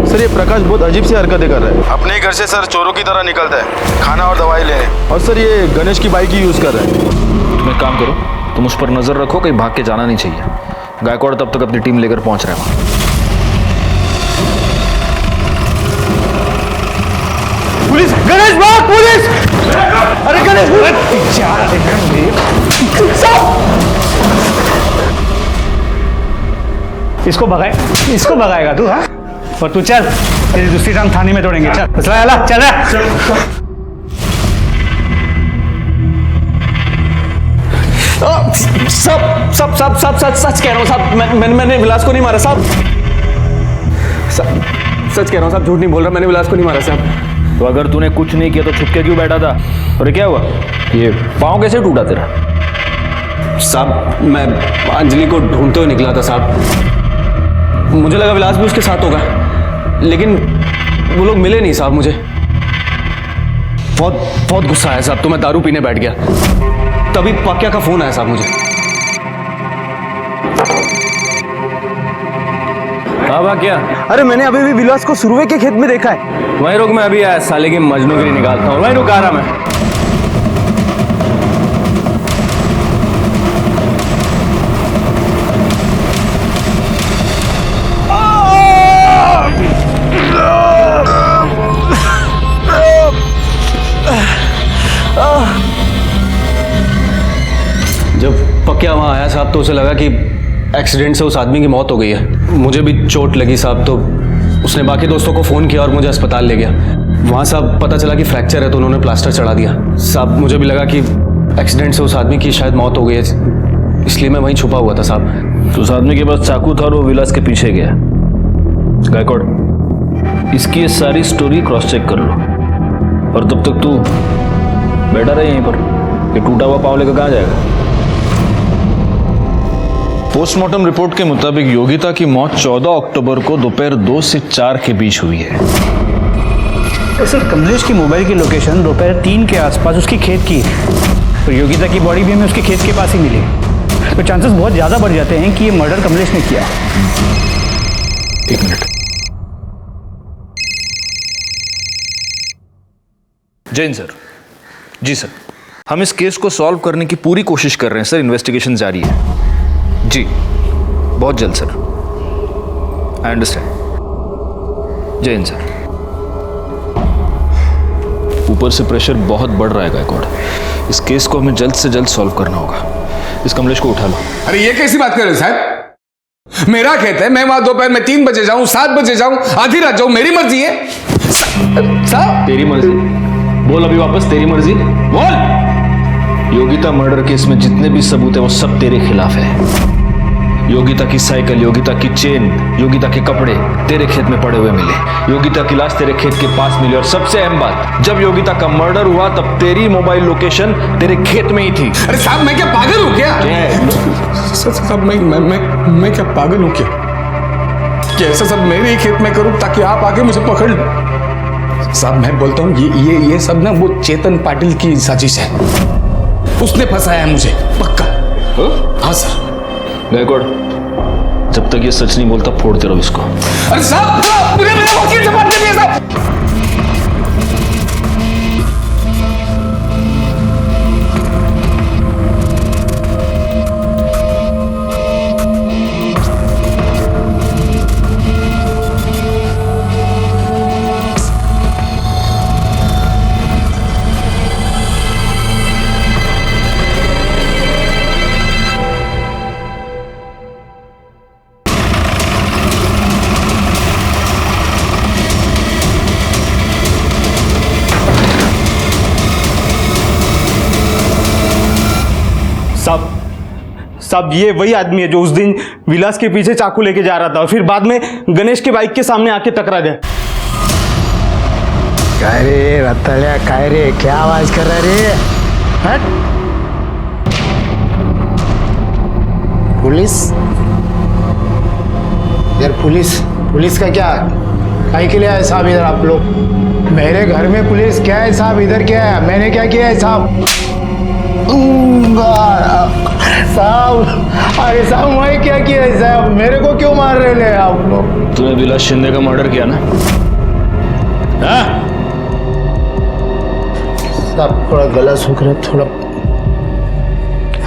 सर ये प्रकाश बहुत अजीब सी हरकतें कर रहा है। अपने ही घर से सर चोरों की तरह निकलता है खाना और दवाई लेने, और सर ये गणेश की बाइक ही यूज़ कर रहा है। तुम एक काम करो, तुम उस पर नजर रखो, कहीं भाग के जाना नहीं चाहिए। गायकवाड़ तब तक अपनी टीम लेकर पहुंच रहे हैं। पुलिस! गणेश भाग! पुलिस! अरे गणेश! इसको भगाएगा तू? हाँ, और तू चल, तेरी दूसरी टांग थाने में तोड़ेंगे। चल चल रहा। सच कह रहा हूँ साहब, मैंने विलास को नहीं मारा साहब। सच कह रहा हूँ साहब, झूठ नहीं बोल रहा, मैंने विलास को नहीं मारा साहब। तो अगर तूने कुछ नहीं किया तो छुप के क्यों बैठा था? और क्या हुआ, ये पाँव कैसे टूटा तेरा? साहब मैं अंजलि को ढूंढते हुए निकला था साहब, मुझे लगा विलास भी उसके साथ होगा, लेकिन वो लोग मिले नहीं साहब। मुझे बहुत गुस्सा आया साहब, तो मैं दारू पीने बैठ गया, तभी पक्या का फोन आया साहब मुझे। हाँ क्या? अरे मैंने अभी भी विलास को सुरवे के खेत में देखा है। वहीं रुक, मैं अभी आया, साले की मजनूगिरी निकालता हूँ, वहीं रुका रहा मैं। जब पक्या वहां आया साहब तो उसे लगा कि एक्सीडेंट से उस आदमी की मौत हो गई है। मुझे भी चोट लगी साहब, तो उसने बाकी दोस्तों को फ़ोन किया और मुझे अस्पताल ले गया। वहाँ साहब पता चला कि फ्रैक्चर है, तो उन्होंने प्लास्टर चढ़ा दिया। साहब मुझे भी लगा कि एक्सीडेंट से उस आदमी की शायद मौत हो गई है, इसलिए मैं वहीं छुपा हुआ था साहब। तो उस आदमी के पास चाकू था और वो विलास के पीछे गया। गायकवाड़, इसकी ये सारी स्टोरी क्रॉस चेक कर लो, और तब तक तू बैठा रहे यहीं पर। ये टूटा हुआ पाँव लेकर कहाँ जाएगा? पोस्टमार्टम रिपोर्ट के मुताबिक योगिता की मौत 14 अक्टूबर को दोपहर 2 से 4 के बीच हुई है। तो सर कमलेश की मोबाइल की लोकेशन दोपहर 3 के आसपास उसकी खेत की है, तो योगिता की बॉडी भी हमें उसके खेत के पास ही मिली, तो चांसेस बहुत ज़्यादा बढ़ जाते हैं कि ये मर्डर कमलेश ने किया। एक मिनट। जैन सर। जी सर, हम इस केस को सॉल्व करने की पूरी कोशिश कर रहे हैं सर, इन्वेस्टिगेशन जारी है। जी बहुत जल्द सर। I understand. जय हिंद सर। ऊपर से प्रेशर बहुत बढ़ रहा है गायकवाड़, इस केस को हमें जल्द से जल्द सॉल्व करना होगा। इस कमलेश को उठा लो। अरे ये कैसी बात कर रहे हो साहब? मेरा खेत है, मैं वहां दोपहर में 3 बजे जाऊं, 7 बजे जाऊं, आधी रात जाऊं, मेरी मर्जी है साहब। तेरी मर्जी? बोल अभी वापस, तेरी मर्जी बोल। योगिता मर्डर केस में जितने भी सबूत है वो सब तेरे खिलाफ है। योगिता की साइकिल, योगिता की चेन, योगिता के कपड़े तेरे खेत में पड़े हुए मिले, योगिता की लाश तेरे खेत के पास मिली, और सबसे अहम बात, जब योगिता का मर्डर हुआ तब तेरी मोबाइल लोकेशन तेरे खेत में ही थी। अरे साहब मैं क्या पागल हूं क्या? साहब मैं क्या पागल हूं क्या? ऐसा सब मेरे ही खेत में करूं ताकि आप आके मुझे पकड़ लो? साहब मैं बोलता हूँ ये सब ना वो चेतन पाटिल की साजिश है। उसने फंसाया है मुझे पक्का। हाँ सर। गायकवाड़, जब तक ये सच नहीं बोलता फोड़ते रहो इसको। अरे साहब मुझे मेरे वकील से बात करनी है साहब। साहब ये वही आदमी है जो उस दिन विलास के पीछे चाकू लेके जा रहा था और फिर बाद में गणेश के बाइक के सामने आके टकरा गया। काय रे रतल्या, काय रे क्या आवाज कर रहा रे? हट। पुलिस यार, पुलिस का क्या काहे के लिए आए साहब इधर आप लोग? मेरे घर में पुलिस क्या है साहब? इधर क्या है? मैंने क्या किया है साहब? साहब अरे साहब मैं क्या किया है साहब? मेरे को क्यों मार रहे हैं आप लोग? तूने विलास शिंदे का मर्डर किया ना? साहब थोड़ा गला सूख रहा, थोड़ा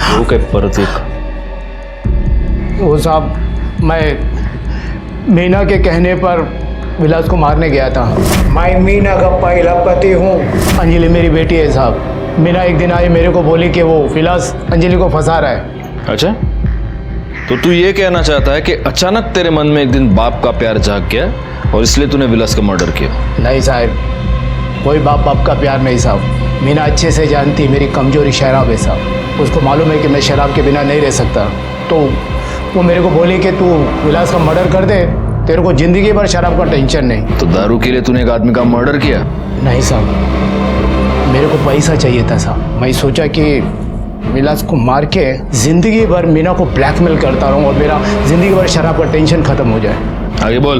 वो क्या परत एक। वो साहब मैं मीना के कहने पर विलास को मारने गया था। मैं मीना का पहला पति हूँ। अंजलि मेरी बेटी है साहब। मीना एक दिन आई, मेरे को बोली कि वो विलास अंजलि को फंसा रहा है। अच्छा, तो तू ये कहना चाहता है कि अचानक तेरे मन में एक दिन बाप का प्यार जाग गया और इसलिए तूने विलास का मर्डर किया? नहीं साहब, कोई बाप का प्यार नहीं साहब। मीना अच्छे से जानती मेरी कमजोरी शराब है साहब। उसको मालूम है कि मैं शराब के बिना नहीं रह सकता, तो वो मेरे को बोली कि तू विलास का मर्डर कर दे, तेरे को जिंदगी भर शराब का टेंशन नहीं। तो दारू के लिए तूने एक आदमी का मर्डर किया? नहीं साहब, मेरे को पैसा चाहिए था साहब। मैं सोचा कि विलास को मार के जिंदगी भर मीना को ब्लैकमेल करता रहूं और मेरा जिंदगी भर शराब का टेंशन खत्म हो जाए। आगे बोल।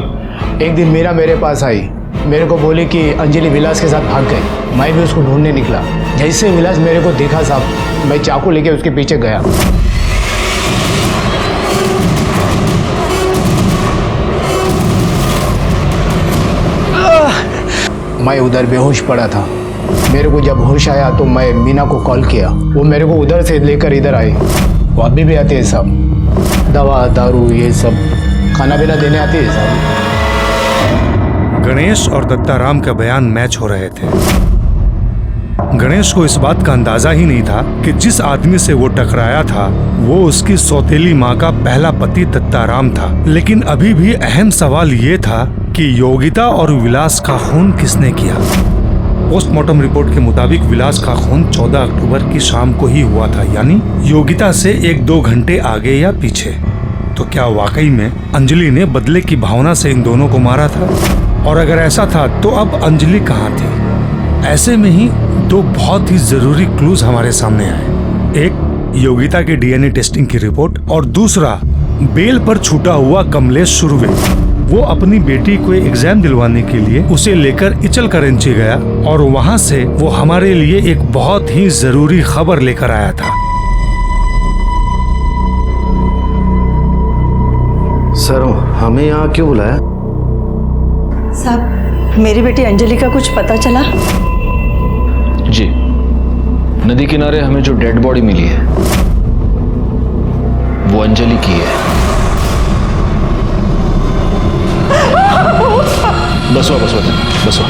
एक दिन मीना मेरे पास आई, मेरे को बोली कि अंजलि विलास के साथ भाग गई। मैं भी उसको ढूंढने निकला। जैसे विलास मेरे को देखा साहब, मैं चाकू लेके उसके पीछे गया। मैं उधर बेहोश पड़ा था। मेरे को जब होश आया तो मैं मीना को कॉल किया। वो मेरे को उधर से लेकर इधर आई। वो अभी भी आते हैं सब, दवा दारू ये सब खाना पीना देने आते हैं सब। गणेश और दत्ताराम का बयान मैच हो रहे थे। गणेश को इस बात का अंदाजा ही नहीं था कि जिस आदमी से वो टकराया था वो उसकी सौतेली माँ का पहला पति दत्ताराम था। लेकिन अभी भी अहम सवाल ये था कि योगिता और विलास का खून किसने किया। पोस्टमार्टम रिपोर्ट के मुताबिक विलास का खून 14 अक्टूबर की शाम को ही हुआ था, यानी योगिता से 1-2 घंटे आगे या पीछे। तो क्या वाकई में अंजलि ने बदले की भावना से इन दोनों को मारा था? और अगर ऐसा था तो अब अंजलि कहाँ थी? ऐसे में ही दो बहुत ही जरूरी क्लूज हमारे सामने आए। एक योगिता के डीएनए टेस्टिंग की रिपोर्ट और दूसरा बेल पर छूटा हुआ कमलेश सुरवे। वो अपनी बेटी को एग्जाम दिलवाने के लिए उसे लेकर इचल करंची गया और वहाँ से वो हमारे लिए एक बहुत ही जरूरी खबर लेकर आया था। सर हमें यहाँ क्यों बुलाया? साहब मेरी बेटी अंजलि का कुछ पता चला? जी, नदी किनारे हमें जो डेड बॉडी मिली है वो अंजलि की है। बसवा।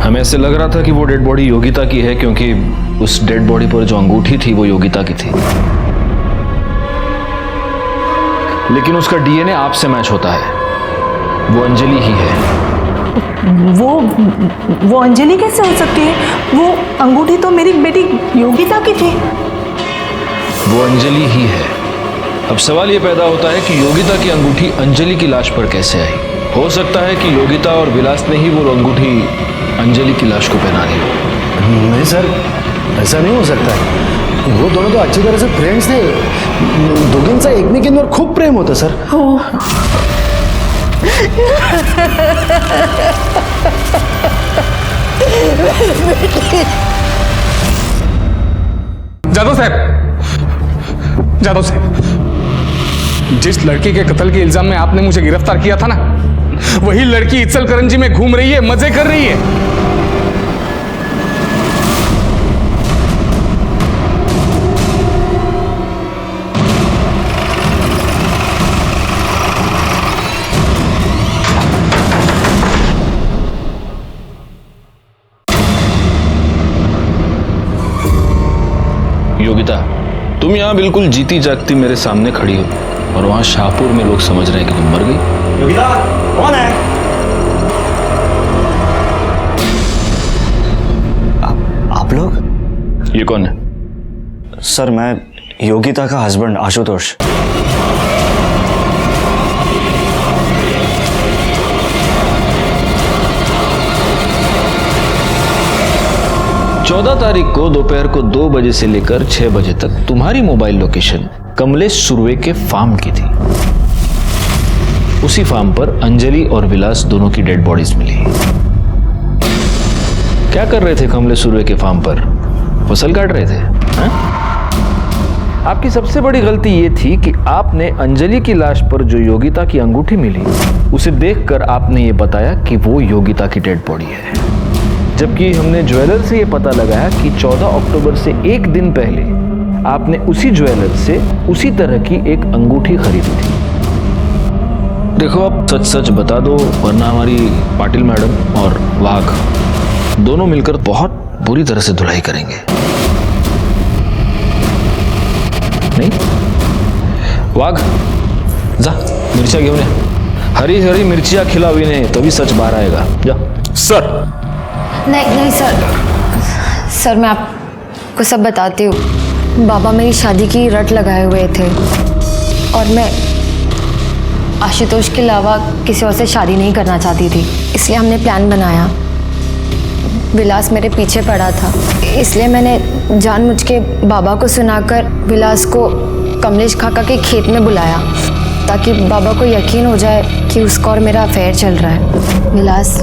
हमें ऐसे लग रहा था कि वो डेड बॉडी योगिता की है क्योंकि उस डेड बॉडी पर जो अंगूठी थी वो योगिता की थी, लेकिन उसका डीएनए आपसे मैच होता है। वो अंजलि ही है। वो अंजलि कैसे हो सकती है? वो अंगूठी तो मेरी बेटी योगिता की थी। वो अंजलि ही है। अब सवाल ये पैदा होता है कि योगिता की अंगूठी अंजलि की लाश पर कैसे आई? हो सकता है कि योगिता और विलास ने ही वो अंगूठी अंजलि की लाश को पहना दी हो। नहीं सर, ऐसा नहीं हो सकता है। वो दोनों तो अच्छी तरह से फ्रेंड्स थे। दोघींचा एकमेकींवर खूप प्रेम होतं सर। जादव साहब, जादव साहब, जिस लड़की के कत्ल के इल्जाम में आपने मुझे गिरफ्तार किया था ना, वही लड़की इचलकरंजी में घूम रही है, मजे कर रही है। योगिता, तुम यहाँ बिल्कुल जीती जागती मेरे सामने खड़ी हो और वहां शाहपुर में लोग समझ रहे हैं कि तुम मर गई। योगिता कौन है? आप लोग? ये कौन है? सर, मैं योगिता का हस्बैंड आशुतोष। 14 तारीख को दोपहर को 2 बजे से लेकर 6 बजे तक तुम्हारी मोबाइल लोकेशन कमलेश सुरवे के फार्म की थी। उसी फार्म पर अंजलि और विलास दोनों की डेड बॉडीज मिली। क्या कर रहे थे कमलेश सुरवे के फार्म पर? फसल काट रहे थे? हा? आपकी सबसे बड़ी गलती यह थी कि आपने अंजलि की लाश पर जो योगिता की अंगूठी मिली उसे देखकर आपने ये बताया कि वो योगिता की डेड बॉडी है, जबकि हमने ज्वेलर से ये पता लगाया कि 14 अक्टूबर से एक दिन पहले आपने उसी ज्वेलर से उसी तरह की एक अंगूठी खरीदी थी। देखो, आप सच सच बता दो, वरना हमारी पाटिल मैडम और वाघ दोनों मिलकर बहुत बुरी तरह से धुलाई करेंगे। नहीं? वाघ, जा मिर्चियां घेऊन या। हरी हरी मिर्चियां खिलाओ इन्हें, तभी सच बाहर आएगा। जा। सर। नहीं सर, मैं आपको सब बताती हूँ। बाबा मेरी शादी की रट लगाए हुए थे और मैं आशुतोष के अलावा किसी और से शादी नहीं करना चाहती थी, इसलिए हमने प्लान बनाया। विलास मेरे पीछे पड़ा था, इसलिए मैंने जानबूझ के बाबा को सुनाकर विलास को कमलेश काका के खेत में बुलाया ताकि बाबा को यकीन हो जाए कि उसका और मेरा अफेयर चल रहा है। विलास,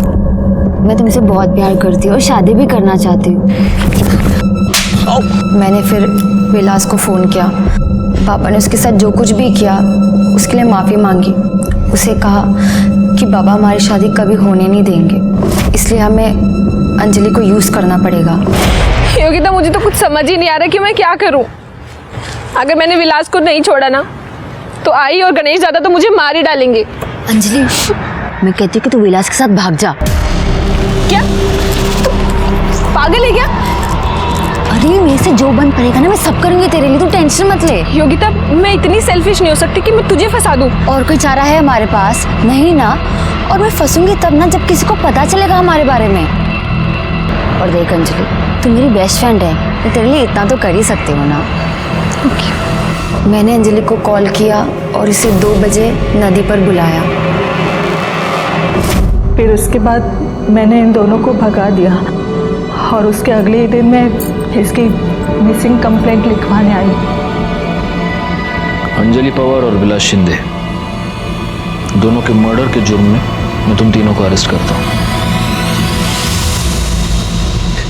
मैं तुमसे बहुत प्यार करती हूँ और शादी भी करना चाहती हूँ। मैंने फिर विलास को फ़ोन किया। बाबा ने उसके साथ जो कुछ भी किया उसके लिए माफ़ी मांगी। उसे कहा कि बाबा हमारी शादी कभी होने नहीं देंगे, इसलिए हमें अंजलि को यूज़ करना पड़ेगा। योगिता, मुझे तो कुछ समझ ही नहीं आ रहा कि मैं क्या करूं। अगर मैंने विलास को नहीं छोड़ा ना तो आई और गणेश दादा तो मुझे मार ही डालेंगे। अंजलि, मैं कहती हूँ कि तू विलास के साथ भाग जा। क्या तू पागल है क्या? अरे मेरे से जो बन पड़ेगा ना मैं सब करूंगी तेरे लिए, तू टेंशन मत ले। योगिता, मैं इतनी सेल्फिश नहीं हो सकती कि मैं तुझे फंसा दूं। और कोई चारा है हमारे पास? नहीं ना। और मैं फंसूंगी तब ना जब किसी को पता चलेगा हमारे बारे में। और देख अंजलि, तू मेरी बेस्ट फ्रेंड है, मैं तेरे लिए इतना तो कर ही सकती हूँ ना। मैंने अंजलि को कॉल किया और इसे 2 बजे नदी पर बुलाया। फिर उसके बाद मैंने इन दोनों को भगा दिया और उसके अगले ही दिन मैं इसकी मिसिंग कंप्लेंट लिखवाने आई। अंजलि पवार और विलास शिंदे दोनों के मर्डर के जुर्म में मैं तुम तीनों को अरेस्ट करता हूं।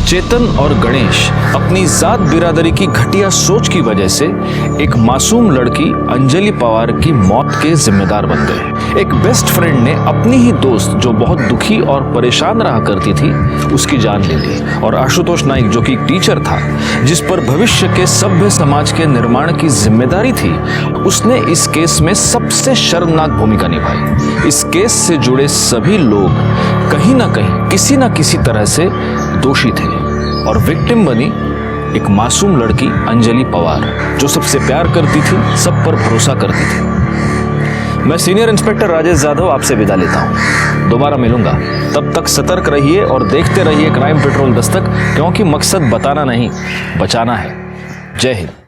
चेतन और गणेश अपनी जात बिरादरी की घटिया सोच की वजह से एक मासूम लड़की अंजलि पवार की मौत के जिम्मेदार बन गए। एक बेस्ट फ्रेंड ने अपनी ही दोस्त जो बहुत दुखी और परेशान रहा करती थी उसकी जान ले ली, और आशुतोष नाइक जो कि एक टीचर था जिस पर भविष्य के सभ्य समाज के निर्माण की जिम्मेदारी थी, उसने इस केस में सबसे शर्मनाक भूमिका निभाई। इस केस से जुड़े सभी लोग कहीं ना कहीं किसी न किसी तरह से दोषी थे और विक्टिम बनी एक मासूम लड़की अंजलि पवार जो सबसे प्यार करती थी, सब पर भरोसा करती थी। मैं सीनियर इंस्पेक्टर राजेश जाधव आपसे विदा लेता हूं। दोबारा मिलूंगा, तब तक सतर्क रहिए और देखते रहिए क्राइम पेट्रोल दस्तक, क्योंकि मकसद बताना नहीं बचाना है। जय हिंद।